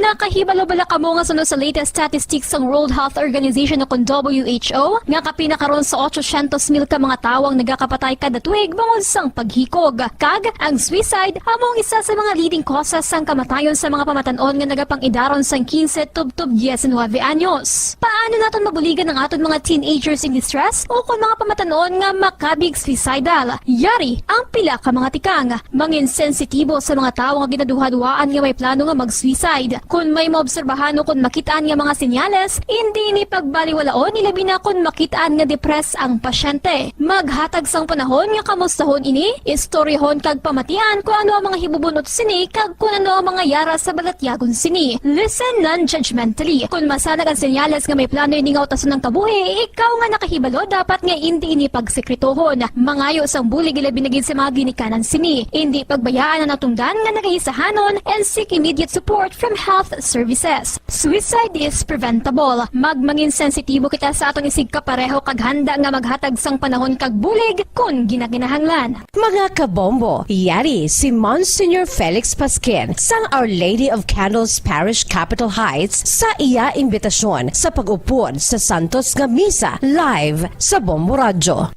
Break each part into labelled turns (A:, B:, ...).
A: Nakahibalo-bala kamo nga sunod sa latest statistics ng World Health Organization o kung WHO nga kapinakaroon sa 800,000 ka mga tawang nagakapatay kada tuig bangod sang paghikog. Kag ang suicide among isa sa mga leading causes sang kamatayon sa mga pamatanon nga nagapang-idaron sang 15 tub 19 anyos. Paano naton mabuligan ang aton mga teenagers in distress o kung mga pamatanon nga makabig suicidal? Yari ang pila ka mga tikang mangin sensitibo sa mga tawo nga ginaduha-duhaan nga may plano nga mag-suicide. Kung may maobserbahan o kung makitaan nga mga senyales, hindi ni pagbaliwalaon ilabi na kung makitaan nga depres ang pasyente. Maghatag sang panahon nga kamustahon ini, istoryahon kag pamatian kung ano ang mga hibubunot sini kag kung ano ang mga yara sa balatyagon sini. Listen non-judgmentally. Kung masanag ang senyales nga may plano ini nga utason ng kabuhi, ikaw nga nakahibalo dapat nga hindi ini pagsekretohon. Mangayo sang bulig ilabi na gid sa mga ginikanan sini. Hindi pagbayaan ang natungdan nga nagahisahanon and seek immediate support from health services. Suicide is preventable. Magmangin sensitibo kita sa atong isig kapareho kag handa nga maghatag sang panahon kag bulig kung ginaginahanglan.
B: Mga kabombo, yari si Monsignor Felix Pasquin sang Our Lady of Candles Parish Capitol Heights sa iya imbitasyon sa pag-upod sa Santos nga Misa live sa Bombo Radio.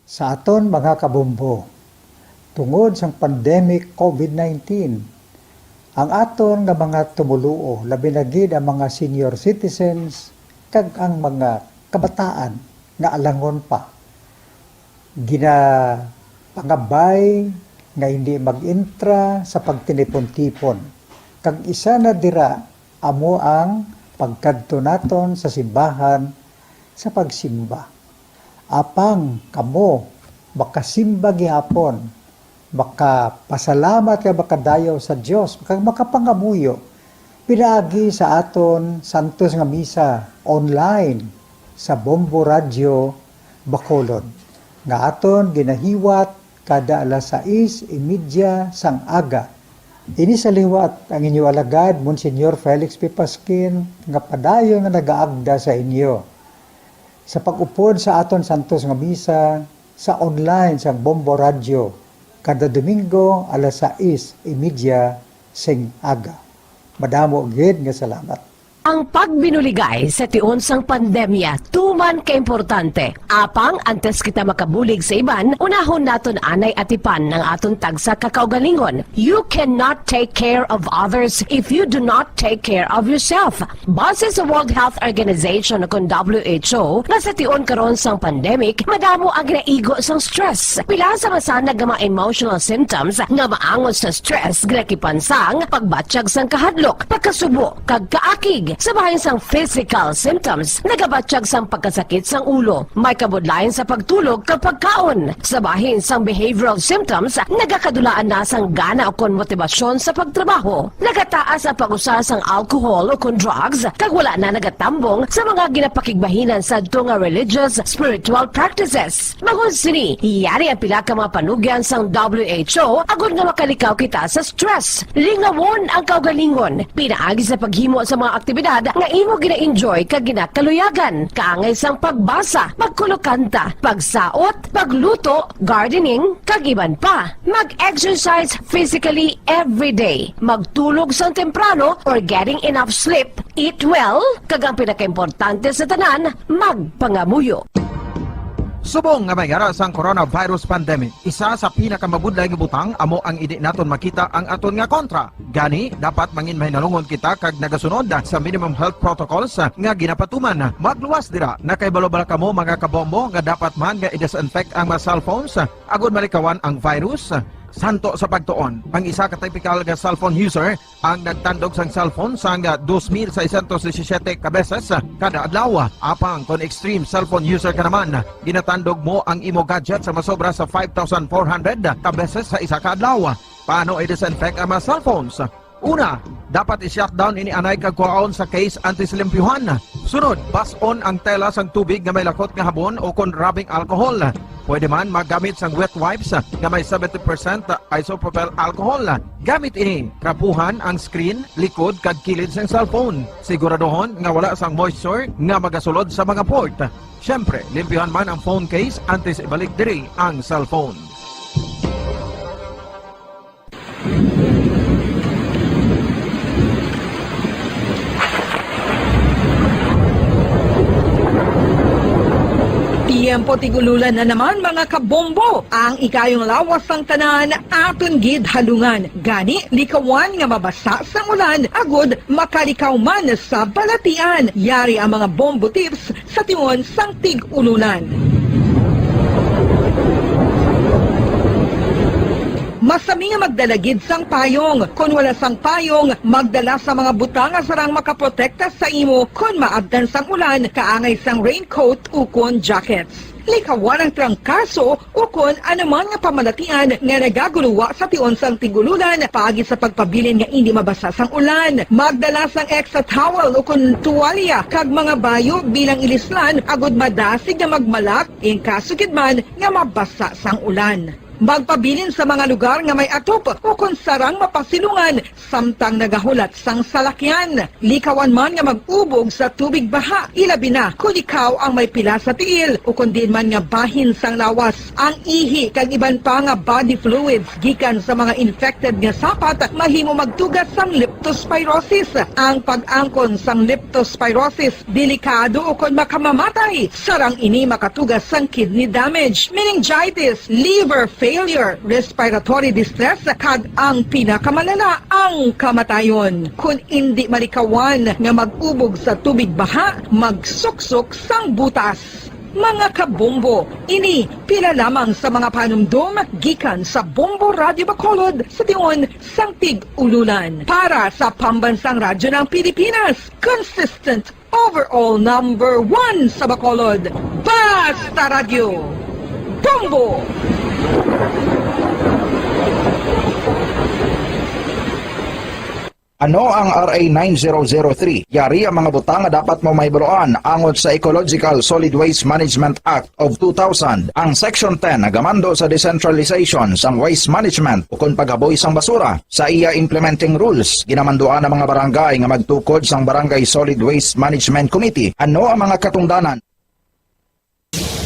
C: Sa aton mga kabombo, tungod sang pandemic COVID-19, ang aton nga mga tumuluo, labi na gid ang mga senior citizens, kag ang mga kabataan nga alangon pa. Pangabay nga hindi mag-intra sa pagtinipon-tipon. Kag isa na dira, amo ang pagkadto naton sa simbahan sa pagsimba. Apang kamo, makasimba gihapon, baka pasalamat ka baka dayaw sa Dios, baka makapangamuyo. Pinaagi sa aton Santos nga Misa online sa Bombo Radio Bacolod. Nga aton ginahiwat kada alas 6:30 sang aga. Ini sa liwat ang inyo alagad, Monsignor Felix P. Pasquin, nga padayon nga nagaagda sa inyo. Sa pag-upod sa aton Santos nga Misa sa online sa Bombo Radio kada Domingo alas 6:30 sing aga. Madamo gid nga salamat.
B: Ang pagbinuligay sa tiun sang pandemya, tuman ka-importante. Apang, antes kita makabulig sa iban, unahon naton anay atipan ng aton tagsa kakaugalingon. You cannot take care of others if you do not take care of yourself. Base sa World Health Organization o WHO, na sa tiun karon sang pandemic, madamo ang naigo sang stress. Pila sa masanag nga mga emotional symptoms nga maangon sa stress, ginakipansang pagbatsyag sang kahadlok, pagkasubo, kag kaakig. Sa bahin sang physical symptoms, nagabatsyag sang pagkasakit sang ulo, may kabudlayan sa pagtulog kapag kaon. Sa bahin sang behavioral symptoms, nagakadulaan na sang gana o kon motibasyon sa pagtrabaho. Nagataas ang pag-usa sang alcohol o kon drugs, kag wala na nagatambong sa mga ginapakigbahinan sa nga religious, spiritual practices. Bangon sini, yari ang pila ka mga panugyan sang WHO agud nga makalikaw kita sa stress. Lingawon ang kaugalingon, pinaagi sa paghimo sa mga aktibidad nga imo gina-enjoy kag ginakaluyagan, kaangay sang pagbasa, pagkulokanta, pagsaot, pagluto, gardening, kag iban pa. Mag-exercise physically every day, magtulog sang temprano or getting enough sleep, eat well, kag ang pinaka-importante sa tanan, magpangamuyo.
D: Subong nga may yara sang coronavirus pandemic, isa sa pinakamabudlay nga butang amo ang idi naton makita ang aton nga kontra. Gani, dapat mangin mahinalungon kita kag nagasunod sa minimum health protocols nga ginapatuman. Magluwas dira na kay balobala kamo mga kabombo nga dapat man nga i-disinfect ang mga cellphones agud malikawan ang virus. Santo sa pagtuon, ang isa ka typical nga cellphone user ang nagtandog sang cellphone sang 2,617 ka beses kada adlaw. Apang kon extreme cellphone user ka naman, ginatandog mo ang imo gadget sa masobra sa 5,400 ka beses sa isa ka adlaw. Paano i-disinfect ang mga cellphones? Una, dapat i-shutdown ini anay kag kuhaon sa case anti-slimpyuhan. Sunod, bas-on ang tela sang tubig nga may lakot nga habon o kon rubbing alcohol. Pwede man magamit sang wet wipes nga may 70% isopropyl alcohol. Gamit ini, krapuhan ang screen, likod kag kilid sang cellphone. Siguraduhon nga wala sang moisture nga magasulod sa mga port. Syempre, limpyuhan man ang phone case antes ibalik diri ang cellphone.
E: Tiempo tigululan na naman mga kabombo. Ang ikayong lawas ng tanan aton gid halungan. Gani likawan nga mabasa sa ulan agud makalikaw man sa balatian. Yari ang mga bombo tips sa tiyon sang tig-ululan. Masami nga magdalagid sang payong. Kung wala sang payong, magdala sa mga butang nga sarang makaprotekta sa imo kung maabdan sang ulan, kaangay sang raincoat ukon jackets. Likawan ang trangkaso ukon anuman nga pamalatian nga nagaguluwa sa tion sang tigululan paagi sa pagpabilin nga hindi mabasa sang ulan. Magdala sang extra towel ukon tuwalya kag mga bayo bilang ilislan agud madasig nga magmalak in kasugid man nga mabasa sang ulan. Magpabilin sa mga lugar nga may atop o kung sarang mapasilungan samtang nagahulat sang salakyan. Likawan man nga mag-ubog sa tubig baha, ilabi na kung ikaw ang may pila sa tiil o kung din man nga bahin sang lawas. Ang ihi kag iban pa nga body fluids gikan sa mga infected nga sapat mahimo magtugas sang leptospirosis. Ang pag-angkon sang leptospirosis delikado o kung makamamatay. Sarang ini makatugas sang kidney damage, meningitis, liver failure, respiratory distress, kag ang pinakamalala, ang kamatayon. Kung hindi malikawan nga mag-ubog sa tubig baha, magsuksok sang butas. Mga kabombo, ini pila lamang sa mga panumdum gikan sa Bombo Radio Bacolod sa tion sang tig-ululan. Para sa Pambansang Radyo ng Pilipinas, consistent overall number 1 sa Bacolod, Basta Radio, Bombo!
D: Ano ang RA 9003? Yari ang mga butang nga dapat mo mahibaluan angod sa Ecological Solid Waste Management Act of 2000. Ang Section 10 nagamando sa decentralization sang waste management o kung paghaboy sang basura. Sa iya implementing rules, ginamanduan ang mga barangay nga magtukod sang Barangay Solid Waste Management Committee. Ano ang mga katungdanan?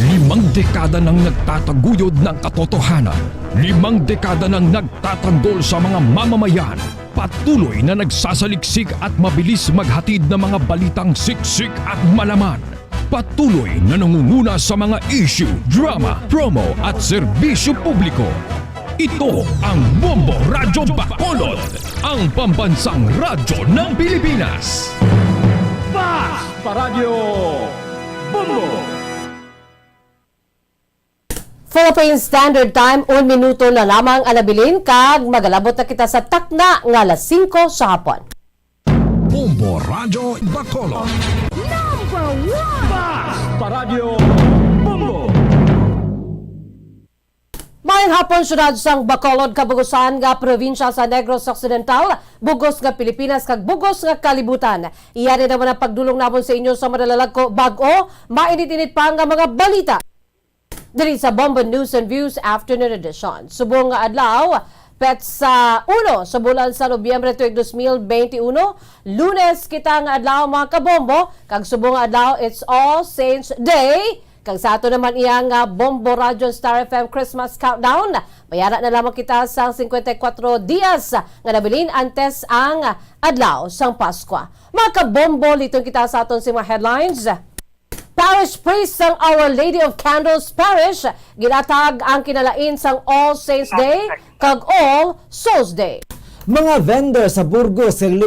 F: 5 dekada nang nagtataguyod ng katotohanan. 5 dekada nang nagtatanggol sa mga mamamayan. Patuloy na nagsasaliksik at mabilis maghatid ng mga balitang siksik at malaman. Patuloy na nangunguna sa mga issue, drama, promo at serbisyo publiko. Ito ang Bombo Radyo Bacolod, ang pambansang radyo ng Pilipinas. Basta Radio Bombo!
B: Philippine Standard Time, 1 minuto na lamang alabilin kag magalabot na kita sa takna nga alas 5 sa hapon.
F: Bombo Radyo Bacolod. Number 1! Basta Radio Bombo!
B: Mayang hapon syudad sang Bacolod kabugusan nga probinsya sa Negros Occidental, bugos nga Pilipinas kag bugos nga kalibutan. Iyari naman ang pagdulong namon sa inyo sa madalalag ko bag-o, mainit-init pa nga mga balita. Diri sa Bombo News and Views Afternoon Edition. Subong nga adlaw, petsa 1 sa bulan sa Nobyembre 2021, Lunes kita nga adlaw mga kabombo, kag subong nga adlaw it's All Saints Day. Kag sa ato naman iya nga Bombo Radio Star FM Christmas Countdown. Bayara na lamang kita sa 54 dias nga nabilin antes ang adlaw sang Pasko. Mga kabombo, litong kita sa aton si mga headlines. Parish priest sang Our Lady of Candles Parish ginatag ang kinalain sang All Saints Day kag All Souls Day.
G: Mga vendor sa Burgos ng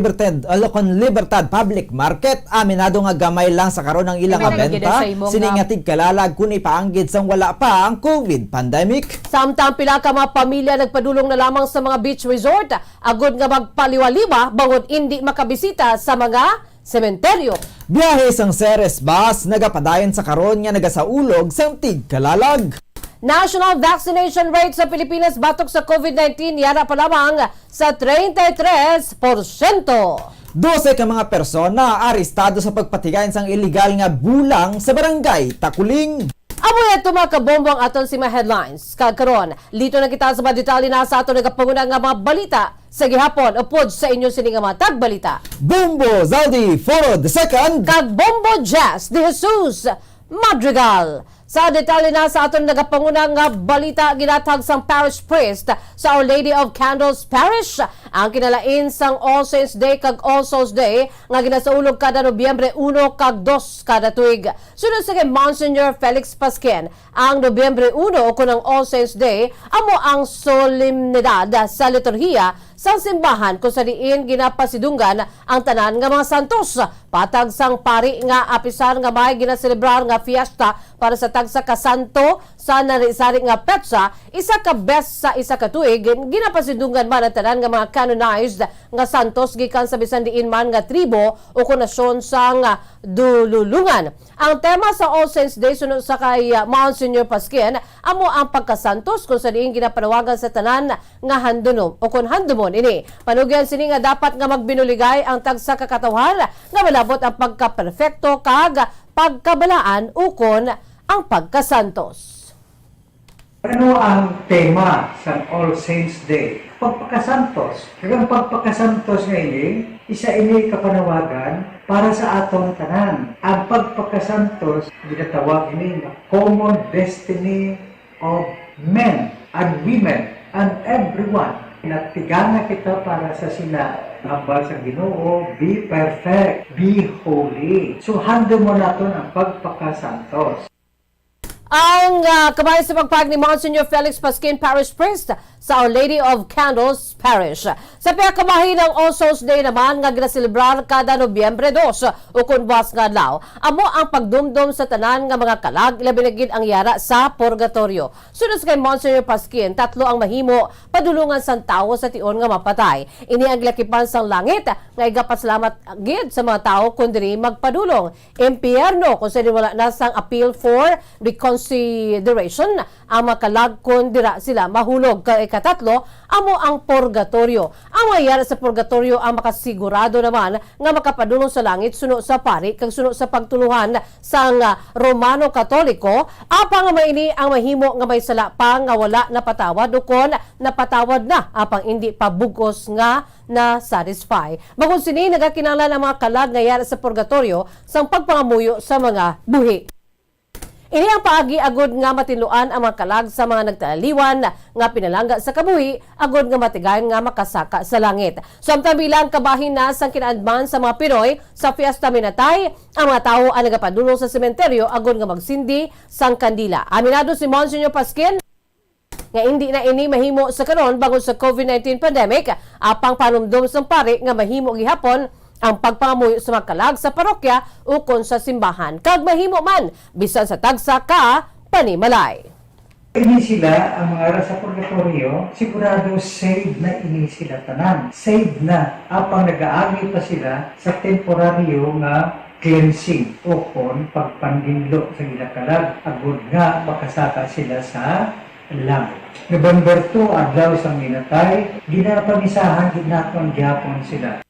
G: Libertad Public Market aminado nga gamay lang sa karon ng ilang benta siningatig kalalag kun ipaanggid sang wala pa ang COVID pandemic.
B: Samtang pila ka mga pamilya nagpadulong na lamang sa mga beach resort agud nga magpaliwaliba bangod hindi makabisita sa mga sementeryo.
G: Biyahe sang Ceres Bus nagapadayon sa karon nga nagasaulog sang tigkalalag.
B: National vaccination rate sa Pilipinas batok sa COVID-19 yara pa lamang sa 33%.
G: 12 ka mga persona arestado sa pagpatigayon sang illegal nga bulang sa barangay Takuling.
B: Amoy ito mga kabombo ang aton si mga headlines. Kagkaroon, lito na kita sa mga detalye na sa aton nagapanguna nga mga balita sa gihapon upod sa inyo sining mga tagbalita.
G: Bombo Zaldi Foro II
B: Kag Bombo Jazz de Jesus Madrigal. Sa detalye na sa aton nagapangunang nga balita, ginatag sang parish priest sa Our Lady of Candles Parish ang kinalain sang All Saints Day kag All Souls Day nga ginasaulog kada Nobyembre 1 kag 2 kada tuig. Sunod sa kay Monsignor Felix Pasquin, ang Nobyembre 1 o kunang All Saints Day amo ang solemnidad sa liturhiya sang simbahan kung sa diin ginapasidunggan ang tanan nga mga santos. Patag sang pari nga apisan nga may ginaselebrar nga fiesta para sa tagsa ka santo sa narisari nga petsa, isa ka best sa isa ka tuig, ginapasidunggan man ang tanan nga mga canonized nga santos gikan sa bisan diin man nga tribo o kunasyon sang dululungan. Ang tema sa All Saints Day sunod sa kay Monsignor Pasquin amo ang pagkasantos kung sa diin ginapanawagan sa tanan nga handunom o kun handumon ini. Panugyan sini nga dapat nga magbinuligay ang tagsa ka katawhan nga malabot ang pagka-perfecto kag pagkabalaan ukon ang pagkasantos.
C: Ano ang tema sa All Saints Day? Pagpakasantos. Kaya pagpakasantos ngayon, isa ini kapanawagan para sa atong tanan. Ang pagpakasantos, ginatawag ini na common destiny of men and women and everyone. Nagtigana kita para sa sila. Hambal sa Ginoo, be perfect, be holy. So, hando mo natin ang pagpakasantos.
B: Ang kamay sa pagpag ni Monsignor Felix Pasquin, Parish Priest sa Our Lady of Candles Parish. Sa piyakamahin ng All Souls Day naman nga ginaselebrar kada Nobyembre 2 o kunwas nga adlaw, amo ang pagdumdum sa tanan nga mga kalag labi ang yara sa purgatorio. Sunod kay Monsignor Pasquin, 3 ang mahimo padulungan sang tawo sa tion nga mapatay. Ini ang gilakipan sang langit nga igapasalamat gid sa mga tawo kun diri magpadulong. Impyerno kung sa wala na sang appeal for reconsideration ang makalag kun dira sila mahulog. Katatlo, amo ang purgatorio. Ang mayara sa purgatorio ang makasigurado naman nga makapadulong sa langit suno sa pari kag suno sa pagtuluhan sang Romano Katoliko. Apang maini ang mahimo nga may sala pa nga wala napatawad ukon napatawad na apang hindi pa bugos nga na satisfy. Bagon sini nagakinahanglan ang mga kalag nga yara sa purgatorio sang pagpangamuyo sa mga buhi. Ini ang paagi agod nga matinluan ang mga kalag sa mga nagtalaliwan nga pinalangga sa kabuhi agod nga matigayon nga makasaka sa langit. Samtang bilang kabahin na sang kinaadman sa mga Pinoy sa Fiesta Minatay, ang mga tao ang nagapadulong sa sementeryo agod nga magsindi sang kandila. Aminado si Monsignor Pasquin nga hindi na ini mahimo sa karon bago sa COVID-19 pandemic, apang panumdum sang pari nga mahimo gihapon ang pagpangamuyo sa mga kalag sa parokya ukon sa simbahan. Kag mahimo man, bisan sa tagsa ka, panimalay.
C: Ini sila, ang mga sa purgatorio, sigurado saved na ini sila tanan. Saved na. Apang nag-aagi pa sila sa temporaryo nga cleansing o kon pagpandinlo sa ginakalag. Agod nga makasaka sila sa langit. November 2, adlaw sa Minatay, ginapamisahan, ginapang gyapon sila.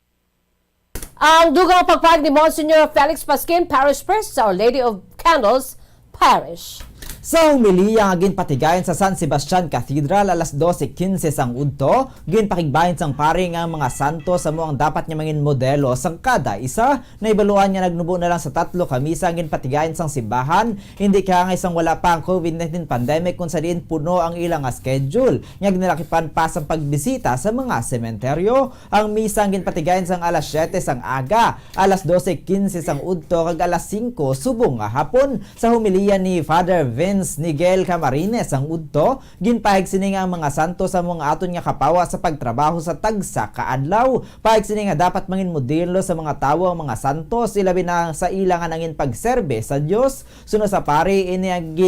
B: Ang dugang pagpag ni Monsignor Felix Pasquin, Parish Priest sa Our Lady of Candles Parish.
G: Sa humiliya nga ginpatigayon sa San Sebastian Cathedral alas 12:15 sang udto, ginpakigbahin sang pari nga mga santo sa mo ang dapat niya mangin modelo sang kada isa. Naibaluan niya nagnubo na lang sa 3 ka misa ang ginpatigayon sang simbahan. Hindi kaya nga isang wala pa ang COVID-19 pandemic kung sa diin puno ang ilang nga schedule. Nga ginalakipan pa sang pagbisita sa mga sementeryo. Ang misa ang ginpatigayon sang alas 7 sang aga, alas 12:15 sang udto kag alas 5 subong nga hapon. Sa humiliya ni Father Vince Nigel Camarines ang udto, ginpahig sini nga ang mga santo sa mga aton nga kapawa sa pagtrabaho sa tagsa kaadlaw. Pahig sini nga dapat mangin modelo sa mga tawo ang mga santos, ilabi na sa ilang nga nangin pagserbe sa Dios. Suno sa pari ini ang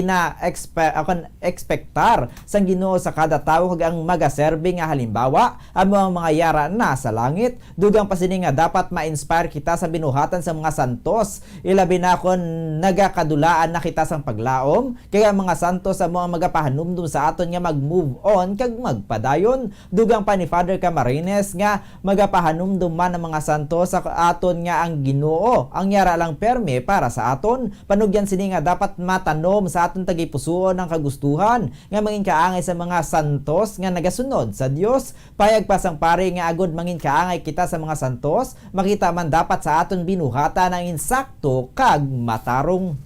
G: expectar sang Ginoo sa kada tawo kag ang magaserbe nga halimbawa amo ang mga yara na sa langit. Dugang pa sini nga dapat ma-inspire kita sa binuhatan sa mga santos, ilabi na kon nagakadulaan na kita sang paglaom. Kaya mga santos sa mga magapahanumdum sa aton nga mag-move on kag magpadayon. Dugang pa ni Father Camarines nga magapahanumdum man ang mga santos sa aton nga ang Ginoo ang yara lang perme para sa aton. Panugyan sini nga dapat matanom sa aton tagipusoon ang kagustuhan nga mangin kaangay sa mga santos nga nagasunod sa Dios. Payag pa sang pare nga agod mangin kaangay kita sa mga santos, makita man dapat sa aton binuhatan ang insakto kag matarong.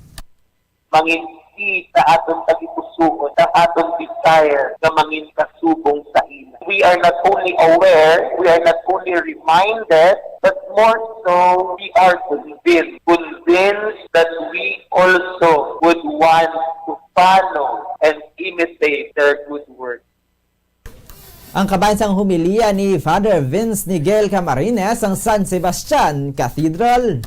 H: key sa atong pagitusuon, sa atong desire na mangin kasubong sa ila. We are not only aware, we are not only reminded, but more so, we are convinced that we also would want to follow and imitate their good work.
G: Ang kabansang humiliya ni Father Vince Nigel Camarines ang San Sebastian Cathedral.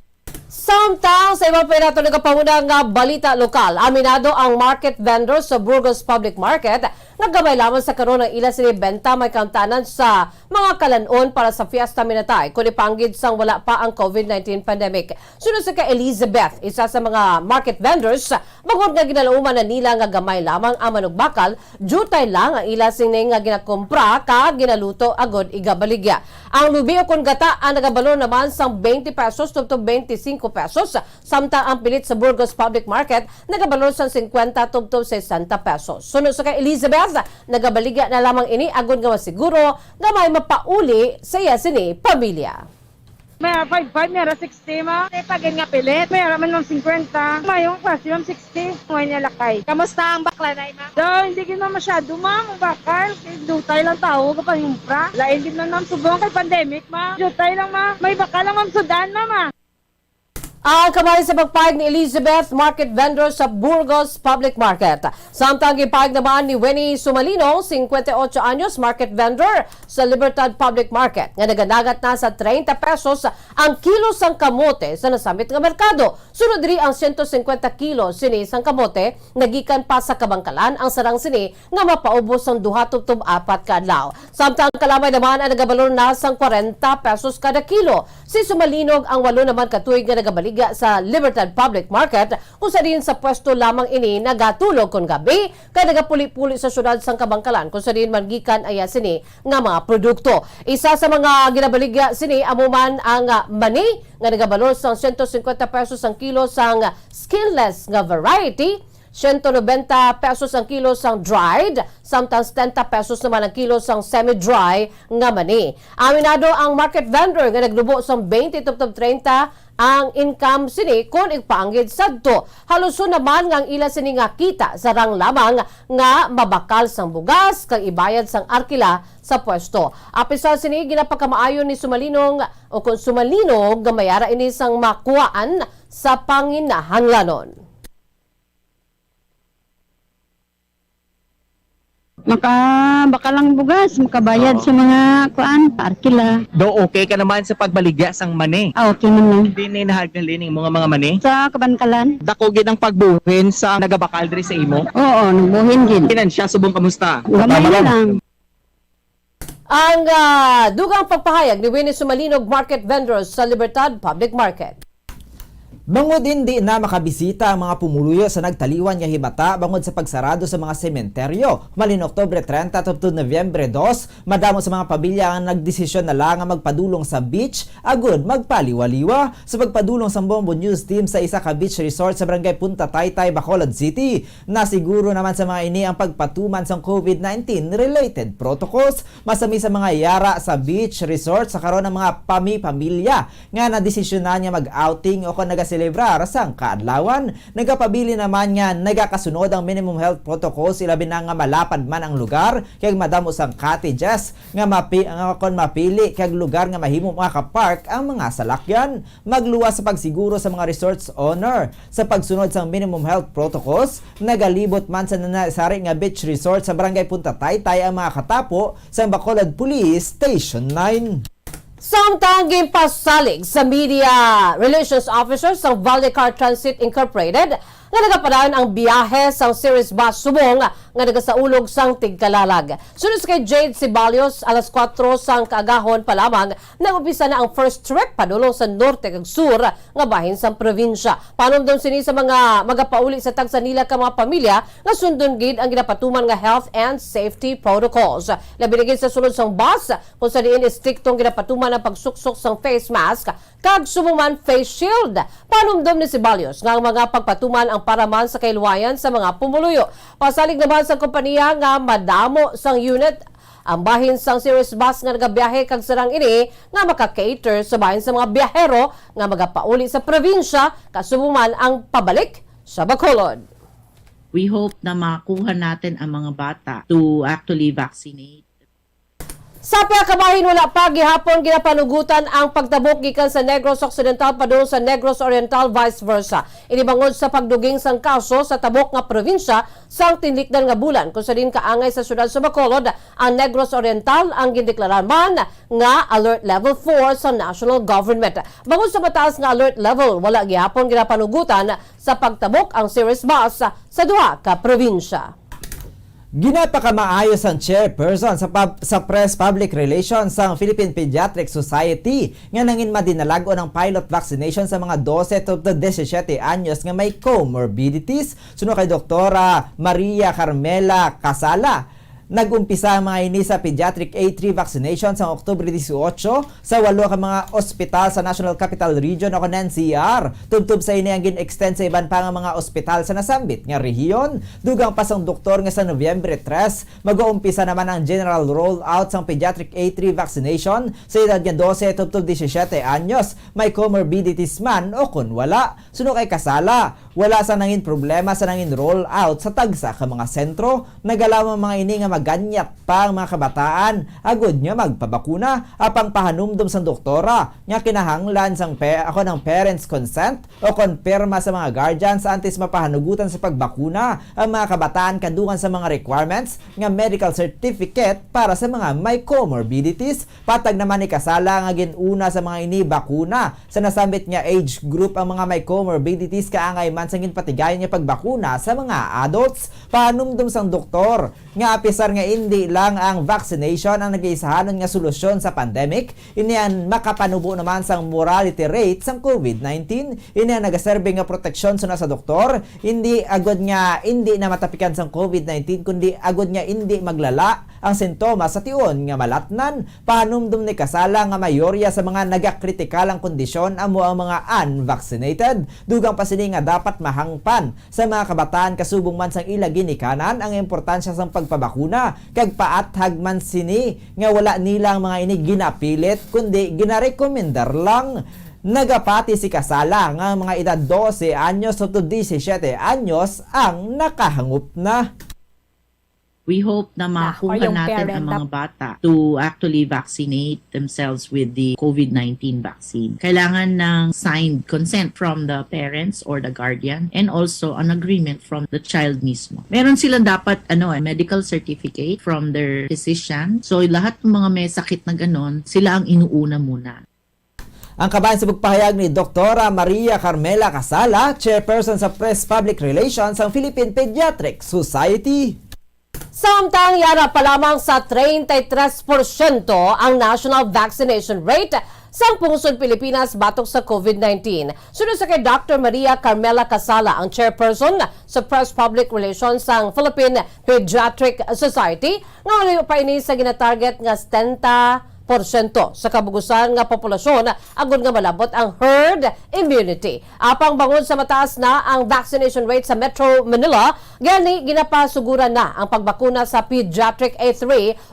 B: Samtang sa ibang pinatuloy kapangunang nga balita lokal, aminado ang market vendors sa Burgos Public Market naggamay lamang sa karon ng ila sinibenta may kauntanan sa mga kalanon para sa Fiesta Minatay kung ipanggid sang wala pa ang COVID-19 pandemic. Sunod sa ka Elizabeth, isa sa mga market vendors, bangod nga ginalauman na nila nga gamay lamang ang manugbakal, jutay lang ang ila sining nga ginakumpra ka ginaluto agod igabaligya. Ang lubi o kung gata ang nagabalo naman sang 20 pesos to 25 pesos, samtang ang pilit sa Burgos Public Market nagabalo sang 50 to 60 pesos. Sunod sa kay Elizabeth, nagabaligya na lamang ini agod nga masiguro nga may mapauli sa iya sini pamilya.
I: May 5-5, may 60 ma. May pagin nga pilit. May araman ng 50. Mayong klasyon 60. May niya lakay. Kamusta ang bakla na ima? Do, hindi gina masyado ma. Ang bakal. Dutay lang tao. Kapag yung pra. Lain din na naman subong kay pandemic ma. Dutay lang ma. May bakal lang ang sudan ma.
B: Ang kamay sa pagpahig ni Elizabeth, market vendor sa Burgos Public Market. Samtang ipahig naman ni Winnie Sumalino, 58 anyos, market vendor sa Libertad Public Market. Nga naganagat na sa 30 pesos ang kilo sang kamote sa nasamit nga merkado. Sunod rin ang 150 kilo sini sang kamote, nagikan pa sa kabangkalan ang sarang sini nga mapaubos ang 2-4 kadlaw. Samtang kalamay naman ang nagabalor na sang 40 pesos kada kilo. Si Sumalinog ang 8 naman katuig nga nagabalik sa Libertad Public Market kung sa din sa pwesto lamang ini nagatulog kon gabi kay nagapuli-puli sa syudad sang Kabangkalan kung sa din mangikan aya sini nga mga produkto. Isa sa mga ginabaligya sini amuman ang mani nga nagabalor sang 150 pesos ang kilo sang skinless nga variety, 190 pesos ang kilo sang dried, samtang 70 pesos naman ang kilo sang semi-dry nga mani. Aminado ang market vendor nga naglubo sang 20 to 30 ang income sini kung ipaanggid sadto. Haluso naman nga ang ila sini nga kita sarang lamang nga mabakal sang bugas kang ibayad sang arkila sa pwesto. Apisa sini ginapagkamaayon ni Sumalinong o kung Sumalinog gamayara ini sang makuhaan sa panginahanglanon.
J: Bakalang bugas, makabayad sa mga arkila.
K: Do okay ka naman sa pagbaligya sang mani.
J: Okay naman.
K: Hindi na nahagalining mga mani.
J: Sa Kabangkalan?
K: Dako gid ang pagbuhin sa nagabakal diri sa imo.
J: Oo, nagbuhin gid.
K: Finansya subong kamusta?
J: Gamay lang.
B: Ang dugang pagpahayag ni Winnie Sumalinog, market vendors sa Libertad Public Market.
G: Bangod hindi na makabisita ang mga pumuluyo sa nagtaliwan nga himata bangod sa pagsarado sa mga sementeryo. Malin Oktubre 30 to Nobyembre 2, madamo sa mga pamilya ang nagdesisyon na lang nga magpadulong sa beach agud magpaliwaliwa sa pagpadulong sa Bombo News Team sa isa ka beach resort sa barangay Punta Taytay, Bacolod City. Nasiguro naman sa mga ini ang pagpatuman sa COVID-19 related protocols masami sa mga yara sa beach resort sa karon ng mga pamilya nga nadesisyonan niya mag-outing o kung celebrar sang kaadlawan. Nagapabili naman nga nagakasunod ang minimum health protocols ilabi na nga malapad man ang lugar kay madamo sang cottages nga kon mapili kay lugar nga mahimo makapark ang mga salakyan. Magluwas sa pagsiguro sa mga resorts owner sa pagsunod sang minimum health protocols. Nagalibot man sa nanasari nga beach resort sa barangay Punta Taytay ang mga katapo sa Bacolod Police Station 9.
B: Samtang gimpasalig sa Media Relations Officer sa Valdecar Transit Incorporated nga nagapadayon ang biyahe sa series bus subong nga nagasaulog sang Tigkalalag. Sunod kay Jade Cibalios, alas 4 sang kaagahon pa lamang nag-umpisa na ang first trip padulong sa norte kag sur nga bahin sang probinsya. Panumdom sini sa mga magapauli sa tagsanila ka mga pamilya nga sundon gid ang ginapatuman nga health and safety protocols. Labi na gid sa sulod sang bus kung sa diin striktong ginapatuman ang pagsuksok sang face mask kag sumuman face shield. Panumdom ni Cibalios nga ang mga pagpatuman ang paraman sa kailuwayan sa mga pumuluyo. Pasalig naman sa kompanya nga madamo sang unit ang bahin sang series bus nga nagabiyahe kag sarang ini nga maka-cater sa bahin sa mga biyahero nga magapauli sa probinsya kasumuman ang pabalik sa Bacolod.
L: We hope na makuha natin ang mga bata to actually vaccinate.
B: Sa pagkabahin wala pa gihapon ginapanugutan ang pagtabok gikan sa Negros Occidental padung sa Negros Oriental vice versa. Inibangod sa pagduging sang kaso sa tabok nga probinsya sang tinlikdan nga bulan kung sa din kaangay sa syudad sa Bacolod ang Negros Oriental ang gindeklarar man nga alert level 4 sa national government. Bangod sa mataas nga alert level wala gihapon ginapanugutan sa pagtabok ang series bus sa duha ka probinsya.
G: Ginapakamaayos ang chairperson sa Press Public Relations sa Philippine Pediatric Society nga nangin madinalago ng pilot vaccination sa mga 12 to 17 anyos nga may comorbidities. Suno kay Doktora Maria Carmela Casala. Nag-umpisa ang mga ini sa pediatric A3 vaccination sa Oktubre 18 sa 8 ka mga ospital sa National Capital Region o NCR. Tubtub sa ini ang gin-extend sa iban pa nga mga ospital sa nasambit nga rehiyon. Dugang pasang doktor nga sa Nobyembre 3, mag-uumpisa naman ang general rollout sa pediatric A3 vaccination sa edad nga 12 tubtub 17 anyos. May comorbidities man o kun wala. Suno kay Casala, wala sa nangin problema sa nangin rollout sa tagsa ka mga sentro. Nagalaw ang mga ini nga maganyat pa ang mga kabataan agud nga magpabakuna apang pahanumdum sang doktora nga kinahanglan sang ako ng parents consent o konpirma sa mga guardians antes mapahanugutan sa pagbakuna ang mga kabataan kadungan sa mga requirements nga medical certificate para sa mga may comorbidities. Patag naman ni Casala nga ginuna sa mga ini bakuna sa nasambit nga age group ang mga may comorbidities kaangay man sang ginpatigayon nga pagbakuna sa mga adults. Pahanumdum sang doktor nga apisar nga hindi lang ang vaccination ang nag-iisahanon nga solusyon sa pandemic, iniyan makapanubo naman sang mortality rate sang COVID-19, iniyan nagaserbe nga proteksyon sa doktor, hindi agad nga hindi na matapikan sang COVID-19 kundi agad nga hindi maglala ang sintomas sa tiyon nga malatnan. Pahanumdum ni Casala nga mayorya sa mga nagakritikal ang kondisyon amo ang mga unvaccinated. Dugang pa sini nga dapat mahangpan sa mga kabataan kasubong man sang ila ginikanan ang importansya sang pagpabakuna kag paathag man sini nga wala nilang mga ini ginapilit kundi ginarekomendar lang. Nagapati si Casala nga mga edad 12 anyos to 17 anyos ang nakahangup na.
L: We hope na makuha natin ang mga bata to actually vaccinate themselves with the COVID-19 vaccine. Kailangan ng signed consent from the parents or the guardian and also an agreement from the child mismo. Meron silang dapat medical certificate from their physician. So lahat ng mga may sakit na ganon, sila ang inuuna muna.
G: Ang kabayan sa pagpahayag ni Doktora Maria Carmela Casala, chairperson sa Press Public Relations ng Philippine Pediatric Society.
B: Samtang yara pa lamang sa 33% ang national vaccination rate sa pungsod Pilipinas batok sa COVID-19. Sunod sa kay Dr. Maria Carmela Casala, ang chairperson sa Press Public Relations ng Philippine Pediatric Society, nga pa ini sa ginatarget nga 70% sa kabugusan nga populasyon agud nga malabot ang herd immunity. Apang bangod sa mataas na ang vaccination rate sa Metro Manila, gani ginapasuguran na ang pagbakuna sa pediatric A3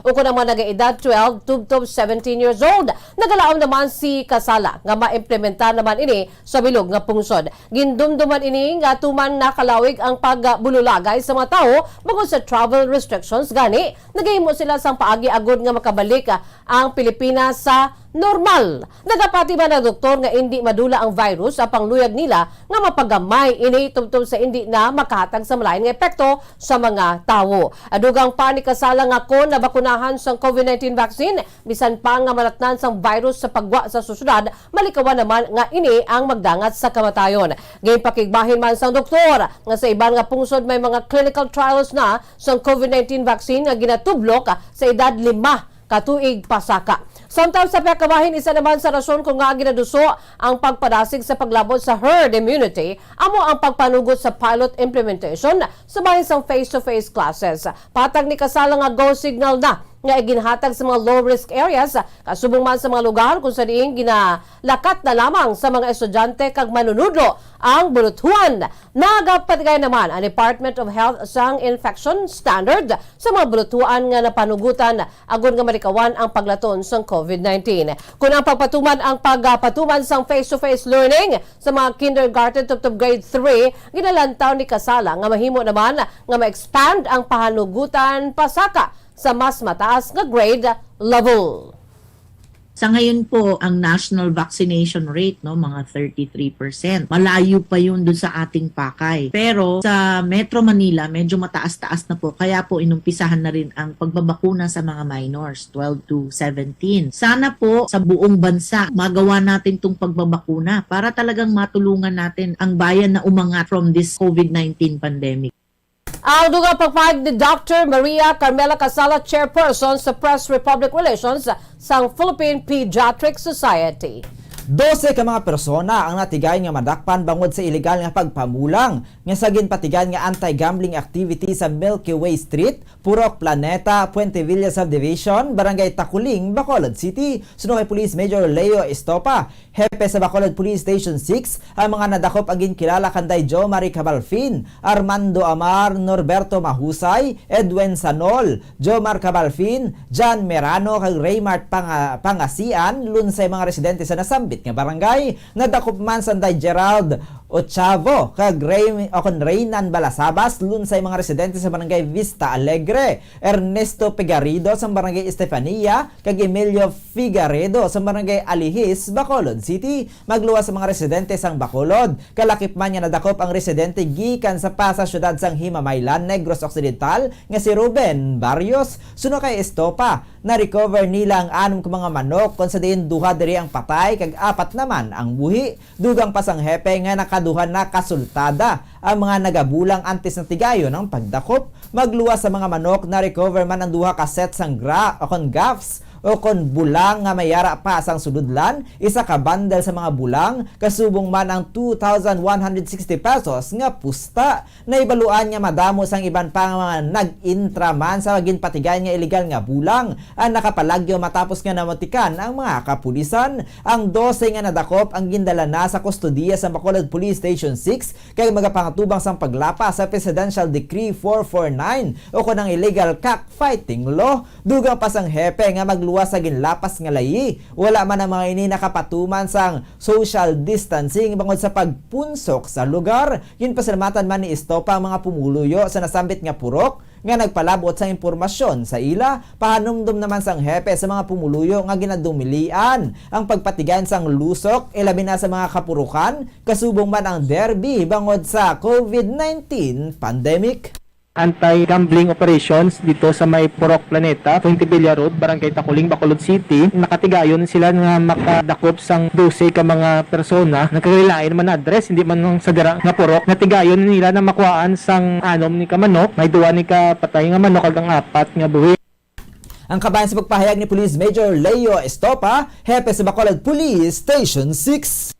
B: o kung naman nag-edad 12 to 17 years old. Nagalaom naman si Casala nga maimplementa naman ini sa bilog nga pungsod. Gindumduman ini nga tuman nakalawig ang pagbululagay sa mga tao bangod sa travel restrictions gani nagahimo sila sang paagi agud nga makabalik ang Pilipinas sa normal. Nagapati ba na doktor nga hindi madula ang virus apang luyag nila nga mapagamay ini tubtob sa hindi na makahatag sa malain nga epekto sa mga tawo. Adugang pa ni Casala nga kon nabakunahan sa COVID-19 vaccine bisan pa nga malatnan sang virus sa pagwa sa susunod, malikawan naman nga ini ang magdangat sa kamatayon. Gayun pakigbahin man sang doktor nga sa iban nga pungsod may mga clinical trials na sa COVID-19 vaccine nga ginatublok sa edad 5 katuig pasaka. Samtang sa pagkabahin, isa naman sa rason kung nga ginaduso ang pagpadasig sa paglabot sa herd immunity, amo ang pagpanugot sa pilot implementation sa bahin sang face-to-face classes. Patag ni Casala nga go signal na nga iginhatag sa mga low-risk areas kasubong man sa mga lugar kung sa diin ginalakat na lamang sa mga estudyante kag manunudlo ang buluthuan. Nagapatigay naman ang Department of Health sang infection standard sa mga buluthuan nga napanugutan agon nga marikawan ang paglaton sang COVID-19. Kung ang pagpatuman ang pagpatuman sang face-to-face learning sa mga kindergarten to grade 3, ginalantaw ni Kasala nga mahimo naman nga ma-expand ang pahanugutan pasaka sa mas mataas nga grade level.
L: Sa ngayon po, ang national vaccination rate, no, mga 33%. Malayo pa yun dun sa ating pakay. Pero sa Metro Manila, medyo mataas-taas na po. Kaya po inumpisahan na rin ang pagbabakuna sa mga minors, 12 to 17. Sana po sa buong bansa, magawa natin itong pagbabakuna para talagang matulungan natin ang bayan na umangat from this COVID-19 pandemic.
B: Ang dugang pagpahayag ni Dr. Maria Carmela Casala, chairperson sa Press Republic Relations sa Philippine Pediatric Society.
G: 12 ka mga persona ang natigay nga madakpan bangod sa ilegal nga pagpamulang nga sa ginpatigan nga anti-gambling activity sa Milky Way Street, Purok Planeta, Puente Villa Subdivision, Barangay Takuling, Bacolod City. Sunod kay Police Major Leo Estopa, hepe sa Bacolod Police Station 6, ang mga nadakop ang ginkilala kanday Jo Marie Cabalfin, Armando Amar, Norberto Mahusay, Edwin Sanol, Jomar Cabalfin, John Merano, kag Raymart Pangasian, lunsay mga residente sa nasambit nga barangay. Nadakop man sanday Gerald Ochavo kag Reynan Balasabas, lunsay mga residente sa barangay Vista Alegre. Ernesto Pegarido sa barangay Estefania kag Emilio Figaredo sa barangay Alihis, Bacolod City. Magluwas sa mga residente sang Bacolod. Kalakip man nga nadakop ang residente gikan sa pasa syudad sang Himamaylan, Negros Occidental nga si Ruben Barrios. Suno kay Estopa, na-recover nila ang 6 ka mga manok kung sa diin 2 diri ang patay kag 4 naman ang buhi. Dugang pasang hepe nga nakaduhan na kasultada ang mga nagabulang antes ng tigayo ng pagdakop. Magluwas sa mga manok, na-recover man ang 2 ka set sang gaffs o kon bulang nga mayara pa sang sududlan, 1 ka bundle sa mga bulang, kasubong man ang 2,160 pesos nga pusta. Naibaluan nga madamo sang iban pa mga nag-intra man sa ginpatigan nga illegal nga bulang ang nakapalagyo matapos nga namotikan ang mga kapulisan. Ang 12 nga nadakop ang gindala na sa kustodiya sa Bacolod Police Station 6 kay magapangatubang sang paglapa sa Presidential Decree 449 o kon ang illegal cockfighting law. Dugang pa sang hepe nga magluwas sa ginlapas nga layi. Wala man ang mga ini nakapatuman sang social distancing bangod sa pagpunsok sa lugar. Ginpasalamatan man ni Estopa ang mga pumuluyo sa nasambit nga purok nga nagpalabot sa impormasyon sa ila. Pahanumdum naman sang hepe sa mga pumuluyo nga ginadumilian ang pagpatigan sang lusok, ilabi na sa mga kapurukan, kasubong man ang derby bangod sa COVID-19 pandemic.
K: Anti-gambling operations dito sa may Purok Planeta, Puente Villa Road, Barangay Takuling, Bacolod City. Nakatigayon sila nga makadakop sang 12 ka mga persona. Nagkarilain man address, hindi man nung sa dira nga purok. Natigayon nila na makuhaan sang 6 ni ka manok, may 2 ni ka patay nga manok kag ang 4 nga buhi.
G: Ang kabayan sa pagpahayag ni Police Major Leo Estopa, hepe sa Bacolod Police Station 6.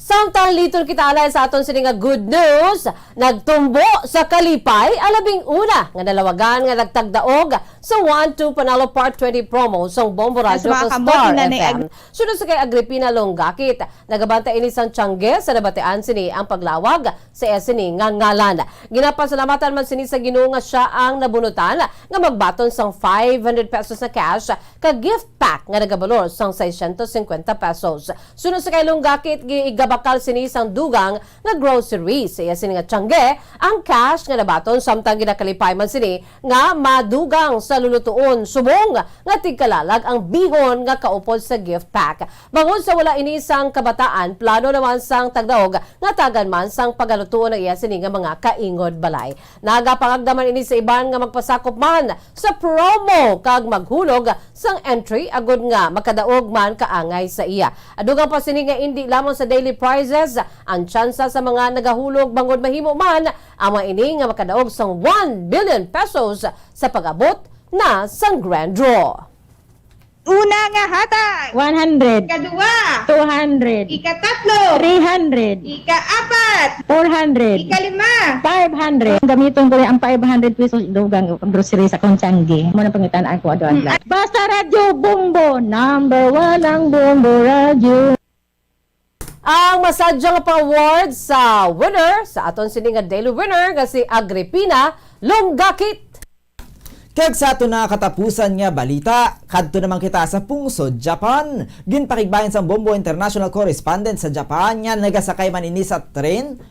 B: Samtang liton kita alay sa aton sini nga good news, nagtumbo sa Kalipay alabing una nga nalawagan nga nagtagdaog sa 1-2 Panalo Part 20 promo sa Bombo Radio sa Star FM. Sunod sa kay Agripina Longgakit, nagabanta ini sang Tiangge sa nabatean sini ang paglawag sa sini nga ngalan. Ginapasalamatan man sini sa Ginoo nga siya ang nabunutan nga magbaton sang 500 pesos na cash kag gift pack nga nagabalor sang 650 pesos. Sunod sa kay Longgakit, bakal sini sang dugang nga groceries. Iya sini nga Tiangge ang cash nga nabaton samtang ginakalipay man sini nga madugang sa lulutuon subong nga tigkalalag ang bihon nga kaupod sa gift pack. Bangod sa wala ini sang kabataan, plano naman sang tagdaog nga tagan man sang pagalutuon ng iya sini nga mga kaingod balay. Nagapangagdaman ini sa iban nga magpasakop man sa promo kag maghulog sang entry agud nga makadaog man kaangay sa iya. Adugang pa sini nga hindi lamang sa daily prizes ang tsansa sa mga nagahulog bangod mahimo man ang mga ini nga makadaog sang 1 billion pesos sa pag-abot na sang grand draw.
I: Una nga hatag. 100. Ikaduwa. 200. Ikatatlo. 300. Ikaapat. 400. Ikalima. 500. Gamiton ko ang 500 pesos dugang grocery sa Konsangi. Muna pangitan ako doon lang. Basta radyo Bombo. Number 1 ang Bombo Radio.
B: Ang masadyang pa-award sa winner, sa aton sininga daily winner, kasi Agripina Lunggakit.
G: Kag sa ato na katapusan nga balita, kadto naman kita sa Pungsod, Japan. Ginpakigbayan sang Bombo International Correspondent sa Japan nga nagasakay man ini sa tren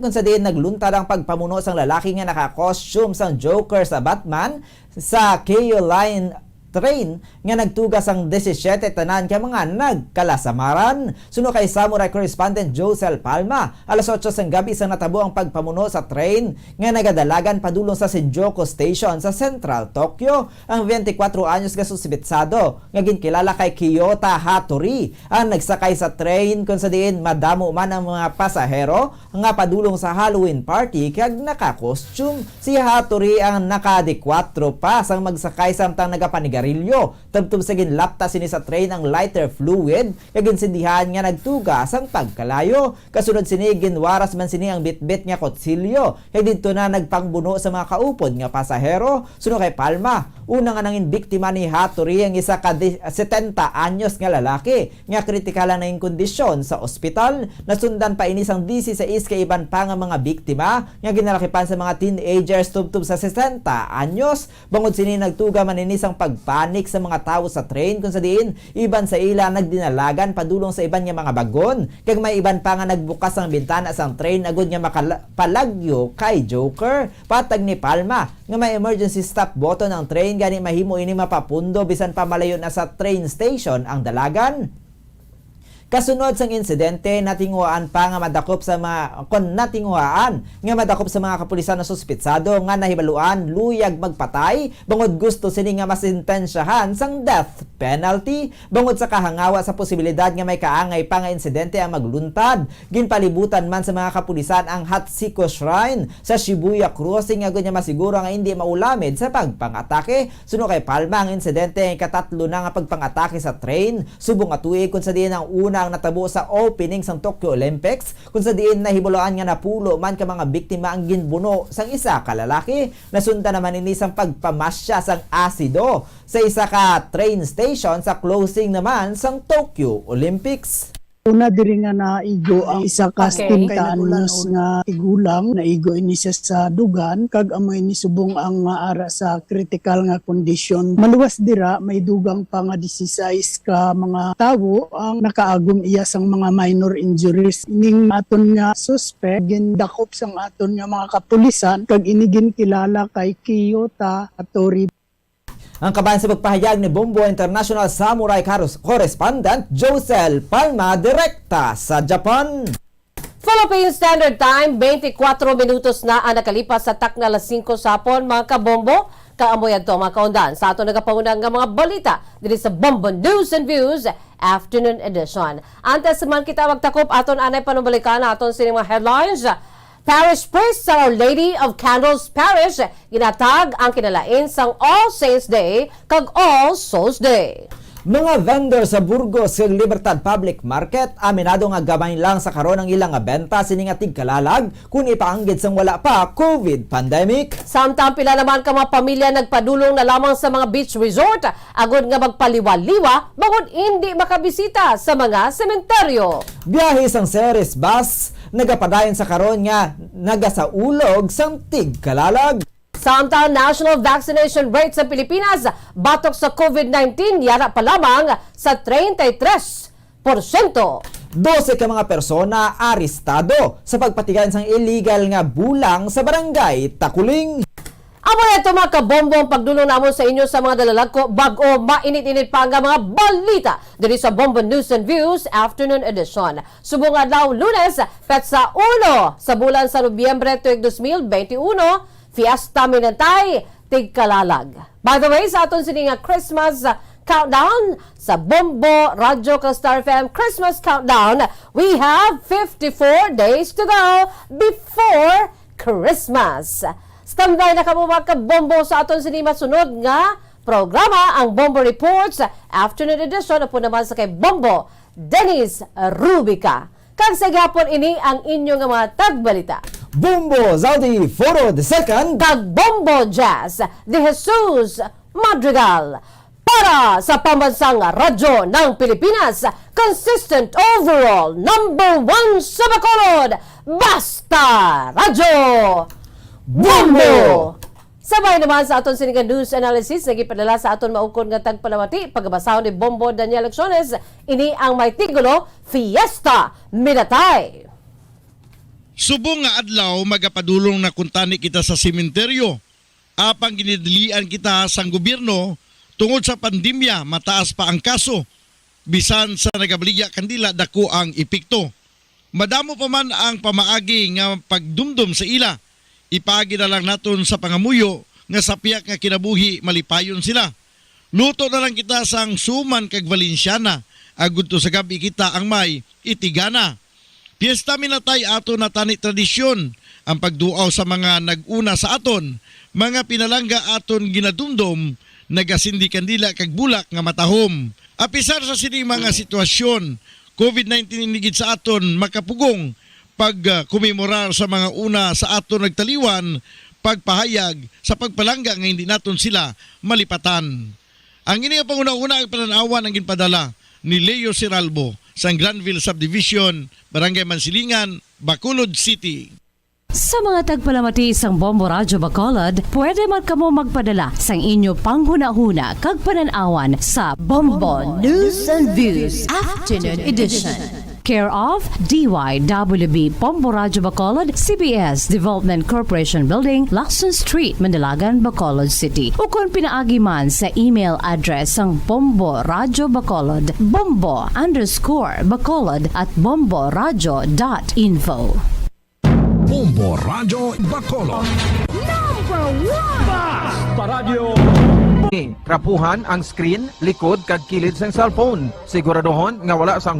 G: kung sa diin nagluntad ang pagpamuno sang lalaki nga naka-costume sang Joker sa Batman sa Keio Line train nga nagtugas ang 17 tanan kay mga nagkalasamaran. Suno kay Samurai Correspondent Josel Palma, alas 8 sang gabi sa natabo ang pagpamuno sa train nga nagadalagan padulong sa Shinjuku Station sa Central Tokyo. Ang 24 anyos nga susibitsado nga ginkilala kay Kiyota Hattori ang nagsakay sa train kung sa diin madamo man ang mga pasahero nga padulong sa Halloween party kag naka-costume. Si Hattori ang naka-4 pa sang magsakay samtang nagapanigarilyo. Tubtub sa ginlapta sini sa train ang lighter fluid kag ginsindihan nga nagtugas ang pagkalayo. Kasunod sini ginwaras man sini ang bitbit nga kutsilyo kag didto na nagpangbuno sa mga kaupod nga pasahero. Suno kay Palma, una nga nangin biktima ni Hattori ang isa ka 70 anyos nga lalaki nga kritikal na ing kondisyon sa ospital. Nasundan pa ini sang 16 ka iban pa nga mga biktima nga ginalakipan sa mga teenagers tubtub sa 60 anyos. Bangod sini nagtuga man ini sang pagpanik sa mga tao sa train kung sa diin iban sa ila nagdinalagan padulong sa iban nga mga bagon kag may iban pa nga nagbukas ang bintana sang train agud nga makapalagyo kay Joker. Patag ni Palma nga may emergency stop button ang train gani mahimo ini mapapundo bisan pa malayo na sa train station ang dalagan. Kasunod sang insidente, natinguhaan pa nga madakop sa mga kapulisan na suspitsado nga nahibaluan luyag magpatay bangod gusto sini nga masintensyahan sang death penalty bangod sa kahangawa sa posibilidad nga may kaangay pa nga insidente ang magluntad. Ginpalibutan man sa mga kapulisan ang Hatsiko Shrine sa Shibuya Crossing agud nga masiguro nga hindi maulamid sa pagpangatake. Suno kay Palma ang insidente ang ikatatlo na nga pagpangatake sa train subong atuig kung sa diin ang una ang natabo sa opening sang Tokyo Olympics kung sa diin nahibuloan nga napulo man ka mga biktima ang ginbuno sang isa ka lalaki. Nasundan naman ini sang pagpamasya sang asido sa isa ka train station sa closing naman sang Tokyo Olympics.
J: Una diri nga naigo ang isa ka 70 anyos nga tigulang, naigo ini siya sa dugan kag amoy ni subong ang maara sa critical nga condition. Maluwas dira may dugang pa nga 16 ka mga tawo ang nakaagom iya sang mga minor injuries. Ining aton nga suspect gindakop sang aton nga mga kapulisan kag ini ginkilala kay Kiyota Hattori.
G: Ang kabayan sa pagpahayag ni Bombo International Samurai Correspondent Josel Palma direkta sa Japan.
B: Philippine Standard Time, 24 minutos na ang nakalipas sa takna alas 5 sa hapon, mga kabombo. Kaamoy adto mga kaundan sa ato nagapaunang nga mga balita diri sa Bombo News and Views Afternoon Edition. Antes man kita magtakop aton anay panumbalikan aton sini mga headlines. Parish priest sa Our Lady of Candles Parish ginatag ang kinalain sang All Saints Day kag All Souls Day.
G: Mga vendor sa Burgos kag Libertad Public Market aminado nga gamay lang sa karon ang ilang nga benta sini nga tigkalalag kun ipaanggid sang wala pa COVID pandemic.
B: Samtang pila naman ka mga pamilya nagpadulong na lamang sa mga beach resort agud nga magpaliwa-liwa bangod hindi makabisita sa mga sementeryo.
G: Biyahe sang Ceres bus nagapadayon sa karon nga nagasaulog sang tigkalalag.
B: Samtang national vaccination rate sa Pilipinas batok sa COVID-19 yara pa lamang sa 33%.
G: 12 ka mga persona arestado sa pagpatigan sang illegal nga bulang sa barangay Takuling.
B: Amo ito mga kabombong pagdulong namon sa inyo sa mga dalalag ko bag-o mainit-init pa nga mga balita diri sa Bombo News and Views Afternoon Edition. Subong adlaw Lunes, petsa 1 sa bulan sa Nobyembre tuig 2021, Fiesta Minantay, Tigkalalag. By the way, sa aton sini nga Christmas countdown sa Bombo Radio Star FM Christmas countdown, we have 54 days to go before Christmas. Standby na kamo mga kabombo sa aton sini masunod nga programa ang Bombo Reports afternoon edition upo naman sa kay Bombo Dennis Rubica. Kag sa gapon ini ang inyong mga tagbalita.
G: Bombo Zaudi Foro the Second.
B: Kag Bombo Jazz de Jesus Madrigal. Para sa pambansang radyo ng Pilipinas, consistent overall #1 sa Bacolod, Basta Radyo Bombo! Sabay naman sa aton sinigang news analysis, nagipadala sa aton maukon nga tagpalamati, pagbasaw ni Bombo Daniel Acciones, ini ang may tigulo, Fiesta Minatay.
M: Subong nga adlaw magapadulong na kuntani kita sa sementeryo. Apang ginidilian kita sang gobyerno tungod sa pandemya, mataas pa ang kaso. Bisan sa nagabaligya kandila dako ang epekto. Madamo pa man ang pamaagi nga pagdumdum sa ila. Ipaagi na lang naton sa pangamuyo nga sa piyak nga kinabuhi malipayon sila. Luto na lang kita sang Suman kag Valenciana. Agud to sa gabi kita ang may itigana. Fiesta Minatay ato na tani tradisyon. Ang pagduaw sa mga naguna sa aton. Mga pinalangga aton ginadumdum. Nagasindi kandila kag bulak nga matahom. Apisar sa sini mga sitwasyon, COVID-19 inigid sa aton makapugong pag kumemorar sa mga una sa aton nagtaliwan, pagpahayag sa pagpalangga nga hindi naton sila malipatan. Ang ini nga panguna-una ang pananawan ang ginpadala ni Leo Siralbo sa Granville Subdivision, Barangay Mansilingan, Bacolod City.
B: Sa mga tagpalamati sang Bombo Radyo Bacolod, pwede man kamo magpadala sang inyo panghuna-huna kag pananawan sa Bombo News and Views Afternoon Edition. Care of DYWB Bombo Radyo Bacolod, CBS Development Corporation Building, Lacson Street, Mandilagan, Bacolod City. O kung pinaagi man sa email address ang Bombo Radyo Bacolod, bombo_bacolod@bomboradyo.info.
F: Bombo Radyo Bacolod.
D: Rapuhan ang screen, likod kag kilid sang cellphone. Siguraduhon nga wala sang